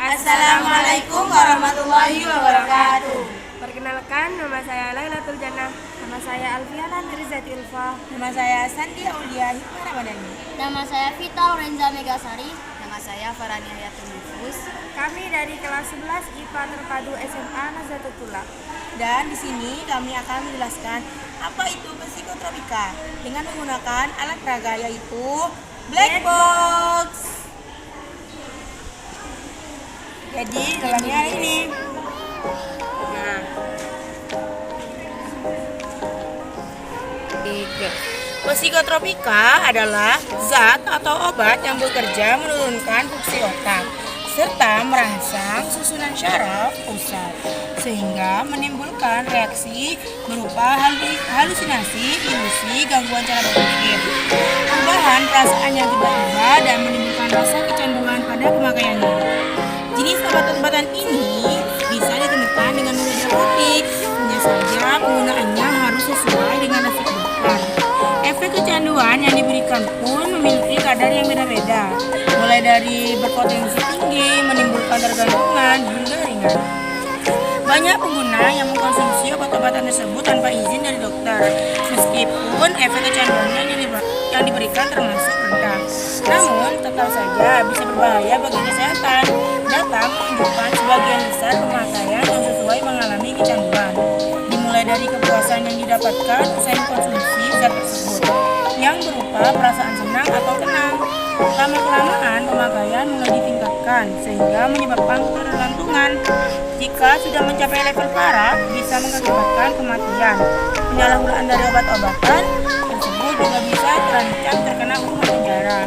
Assalamualaikum warahmatullahi wabarakatuh. Perkenalkan, nama saya Lailatul Jannah. Nama saya Alfiana Nurrizati Ulfa. Nama saya Sandi Aulia Hikmah Ramadhani. Nama saya Vita Lorenza Megasari. Nama saya Farani Hayatul Nufus. Kami dari kelas 11 IPA Terpadu SMA Nazatul Tulab. Dan di sini kami akan menjelaskan apa itu psikotropika dengan menggunakan alat peraga yaitu black box. Jadi dalamnya ini. Nah, psikotropika adalah zat atau obat yang bekerja menurunkan fungsi otak serta merangsang susunan syaraf pusat sehingga menimbulkan reaksi berupa halusinasi, ilusi, gangguan cara berpikir, perubahan perasaan yang tiba-tiba dan menimbulkan rasa kecanduan pada pemakaiannya. Jenis obat-obatan ini bisa ditemukan dengan metode apotik, hanya saja penggunaannya harus sesuai dengan resep dokter. Efek kecanduan yang diberikan pun memiliki kadar yang beda-beda, mulai dari berpotensi tinggi, menimbulkan tergantungan, hingga ringan. Banyak pengguna yang mengkonsumsi obat-obatan tersebut tanpa izin dari dokter, meskipun efek kecanduannya yang diberikan termasuk rendah. Namun, tetap saja bisa berbahaya bagi kesehatan. Data menunjukkan sebagian besar pemakaian yang sesuai mengalami kecanduan, dimulai dari kepuasan yang didapatkan usai mengkonsumsi zat tersebut, yang berupa perasaan senang atau tenang. Lama-kelamaan pemakaian mulai ditingkatkan sehingga menyebabkan ketergantungan. Jika sudah mencapai level parah, bisa mengakibatkan kematian. Penyalahgunaan dari obat-obatan tersebut juga bisa terancam terkena hukuman penjara.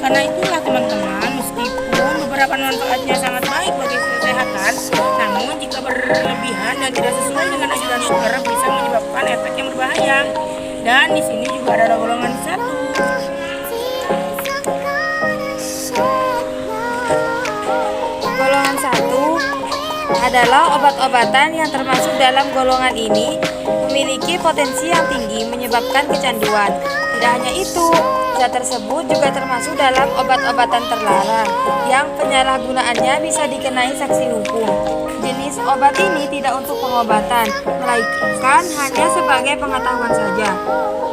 Karena itulah teman-teman, meskipun beberapa manfaatnya sangat baik bagi kesehatan, namun jika berlebihan dan tidak sesuai dengan anjuran dokter bisa menyebabkan efek yang berbahaya. Dan di sini juga ada golongan 1. Golongan 1 adalah obat-obatan yang termasuk dalam golongan ini memiliki potensi yang tinggi menyebabkan kecanduan. Tidak hanya itu, zat tersebut juga termasuk dalam obat-obatan terlarang yang penyalahgunaannya bisa dikenai sanksi hukum. Jenis obat ini tidak untuk pengobatan, melainkan hanya sebagai pengetahuan saja.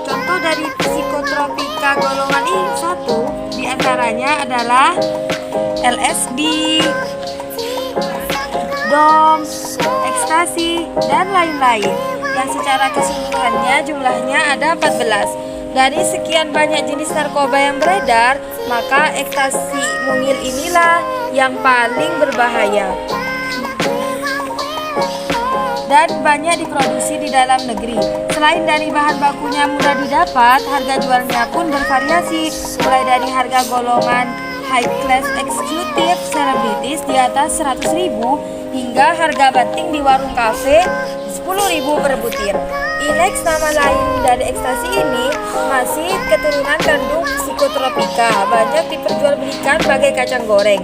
Contoh dari psikotropika golongan 1 diantaranya adalah LSD, dom, ekstasi, dan lain-lain, yang secara keseluruhannya jumlahnya ada 14. Dari sekian banyak jenis narkoba yang beredar, maka ekstasi mungil inilah yang paling berbahaya dan banyak diproduksi di dalam negeri. Selain dari bahan bakunya mudah didapat, harga jualnya pun bervariasi, mulai dari harga golongan high class executive celebrities di atas 100.000 hingga harga banting di warung kafe 10.000 per butir. Inex, nama lain dari ekstasi ini, masih keturunan kandung psikotropika, banyak diperjualbelikan bagai kacang goreng.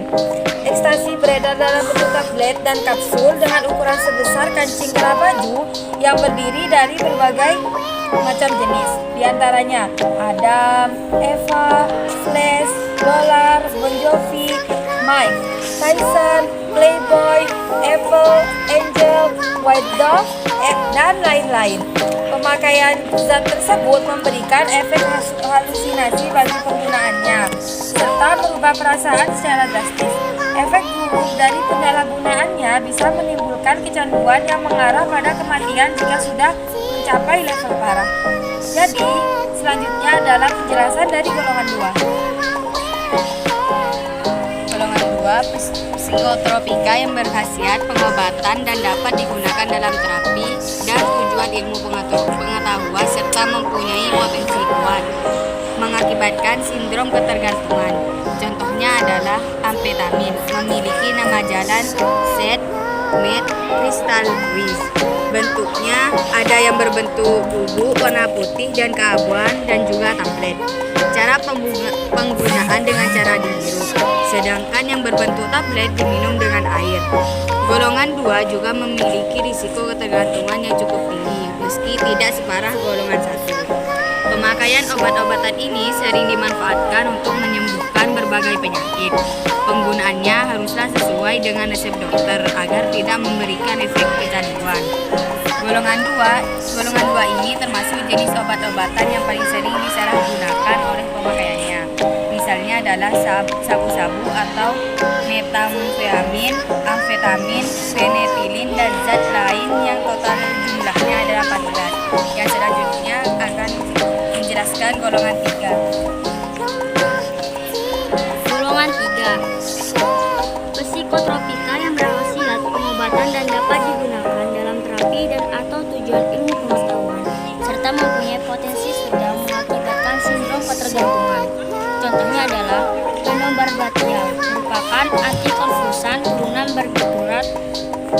Ekstasi beredar dalam bentuk tablet dan kapsul dengan ukuran sebesar kancing kera baju yang berdiri dari berbagai macam jenis. Di antaranya Adam, Eva, Flash, Dolar, Bon Jovi, Mike Tyson, Playboy, Apple, Angel, White Dove, dan lain-lain. Pemakaian zat tersebut memberikan efek halusinasi bagi penggunaannya, serta merubah perasaan secara drastis. Efek buruk dari penyalahgunaannya bisa menimbulkan kecanduan yang mengarah pada kematian jika sudah mencapai level parah. Jadi, selanjutnya adalah penjelasan dari golongan 2. Golongan 2, psikotropika yang berkhasiat pengobatan dan dapat digunakan dalam terapi dan tujuan ilmu pengetahuan serta mempunyai potensi kuat mengakibatkan sindrom ketergantungan. Contohnya adalah amfetamin, memiliki nama jalan set, met, kristal, wis. Bentuk Ada yang berbentuk bubuk warna putih dan keabuan dan juga tablet. Cara penggunaan dengan cara dihirup. Sedangkan yang berbentuk tablet diminum dengan air. Golongan 2 juga memiliki risiko ketergantungan yang cukup tinggi, meski tidak separah golongan 1. Pemakaian obat-obatan ini sering dimanfaatkan untuk menyembuhkan berbagai penyakit. Penggunaannya haruslah sesuai dengan resep dokter agar tidak memberikan efek kecanduan. Golongan 2 ini termasuk jenis obat-obatan yang paling sering disalahgunakan oleh pemakaiannya. Misalnya adalah sabu-sabu atau metamfetamin, amfetamin, fenetilin, dan zat lain yang total jumlahnya adalah 14. Yang selanjutnya akan menjelaskan golongan 3. Golongan 3. Psikotropika yang berkhasiat pengobatan dan dapat digunakan dalam terapi dan atau tujuan ilmu pengetahuan serta mempunyai potensi sedang mengakibatkan sindrom ketergantungan. Contohnya adalah penobarbatial, merupakan antikonvulsan turunan barbiturat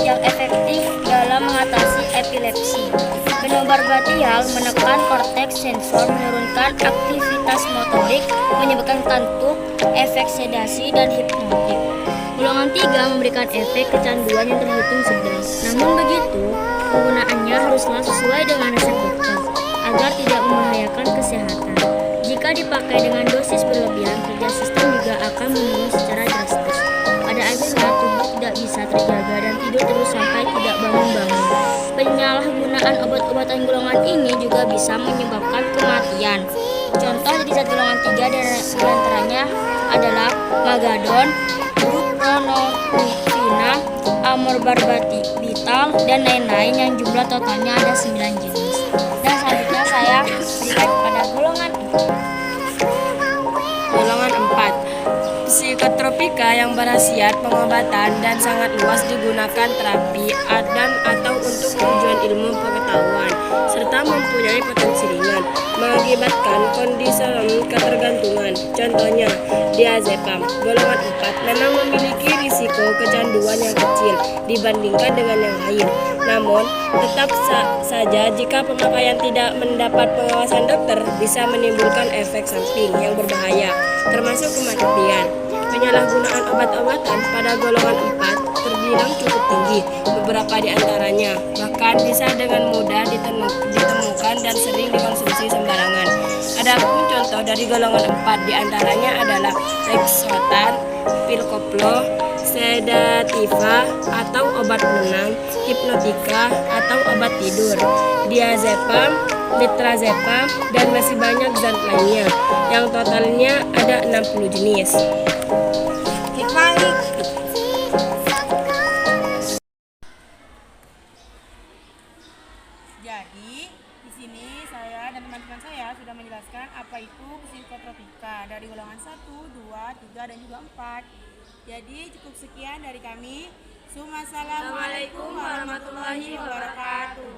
yang efektif dalam mengatasi epilepsi. Penobarbatial menekan korteks sensor, menurunkan aktivitas motorik, menyebabkan kantuk, efek sedasi dan hipnotik. Golongan 3 memberikan efek kecanduan yang terhitung sedang. Namun begitu, penggunaannya haruslah sesuai dengan resep dokter agar tidak membahayakan kesehatan. Jika dipakai dengan dosis berlebihan, kerja sistem juga akan menurun secara drastis. Pada akhirnya tubuh tidak bisa terjaga dan tidur terus sampai tidak bangun-bangun. Penyalahgunaan obat-obatan golongan ini juga bisa menyebabkan kematian. Contoh dari zat golongan 3 diantaranya adalah magadon, buprenorphina, amorbarbital, dan lain-lain yang jumlah totalnya ada 9 jenis. Dan selanjutnya saya berikan pada golongan 4. Golongan 4. Psikotropika yang berkhasiat pengobatan dan sangat luas digunakan terapi dan atau untuk tujuan ilmu pengetahuan serta mempunyai potensi ringan mengakibatkan kondisi ketergantungan. Contohnya diazepam. Golongan 4 memang memiliki risiko kecanduan yang kecil dibandingkan dengan yang lain. Namun tetap saja jika pemakaian tidak mendapat pengawasan dokter bisa menimbulkan efek samping yang berbahaya termasuk kematian. Penyalahgunaan obat-obatan pada golongan 4 terbilang cukup tinggi. Beberapa di antaranya bahkan bisa dengan mudah ditemukan dan sering dikonsumsi sembarangan. Adapun contoh dari golongan 4 di antaranya adalah Lexotan, pil koplo, sedativa atau obat penenang, hipnotika atau obat tidur, diazepam, ditrazepam, dan masih banyak zat lainnya yang totalnya ada 60 jenis. Jadi, di sini saya dan teman-teman saya sudah menjelaskan apa itu psikotropika dari golongan 1, 2, 3, dan juga 4. Jadi, cukup sekian dari kami. Assalamualaikum warahmatullahi wabarakatuh.